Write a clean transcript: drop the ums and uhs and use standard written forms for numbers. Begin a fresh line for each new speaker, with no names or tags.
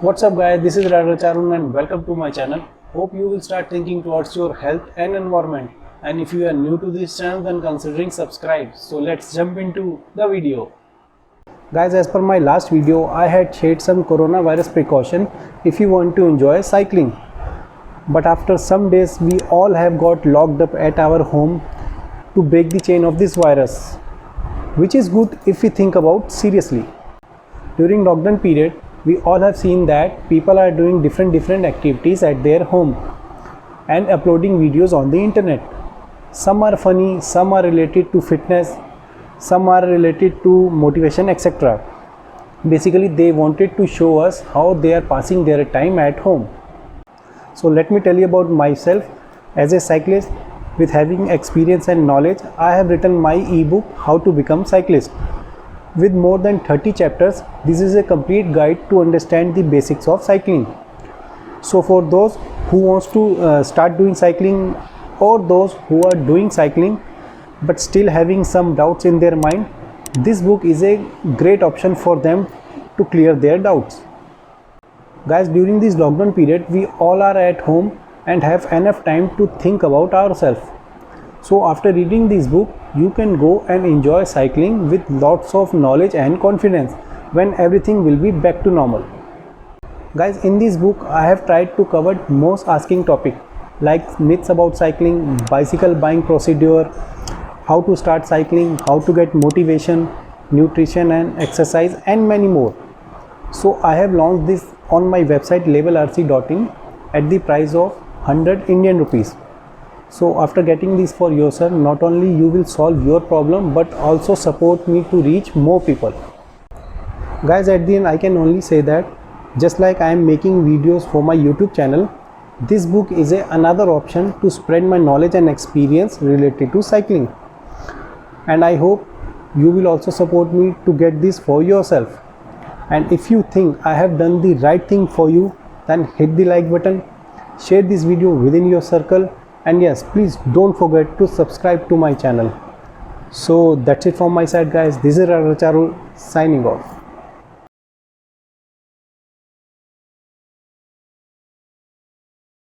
What's up guys, this is Charun and welcome to my channel. Hope you will start thinking towards your health and environment. And if you are new to this channel, then considering subscribe. So let's jump into the video. Guys, as per my last video, I had shared some coronavirus precaution if you want to enjoy cycling. But after some days, we all have got locked up at our home to break the chain of this virus, which is good if we think about seriously. During lockdown period, we all have seen that people are doing different activities at their home and uploading videos on the internet. Some are funny, some are related to fitness, some are related to motivation, etc. Basically, they wanted to show us how they are passing their time at home. So let me tell you about myself. As a cyclist with having experience and knowledge, I have written my ebook How to Become Cyclist. With more than 30 chapters, this is a complete guide to understand the basics of cycling. So for those who wants to start doing cycling or those who are doing cycling but still having some doubts in their mind, this book is a great option for them to clear their doubts. Guys, during this lockdown period, we all are at home and have enough time to think about ourselves. So after reading this book, you can go and enjoy cycling with lots of knowledge and confidence when everything will be back to normal. Guys, in this book, I have tried to cover most asking topics like myths about cycling, bicycle buying procedure, how to start cycling, how to get motivation, nutrition and exercise, and many more. So I have launched this on my website labelrc.in at the price of 100 Indian rupees. So after getting this for yourself, not only you will solve your problem but also support me to reach more people. Guys, at the end I can only say that just like I am making videos for my YouTube channel, this book is another option to spread my knowledge and experience related to cycling. And I hope you will also support me to get this for yourself. And if you think I have done the right thing for you, then hit the like button, share this video within your circle, and yes, please don't forget to subscribe to my channel. So that's it from my side guys. This is Charun signing off.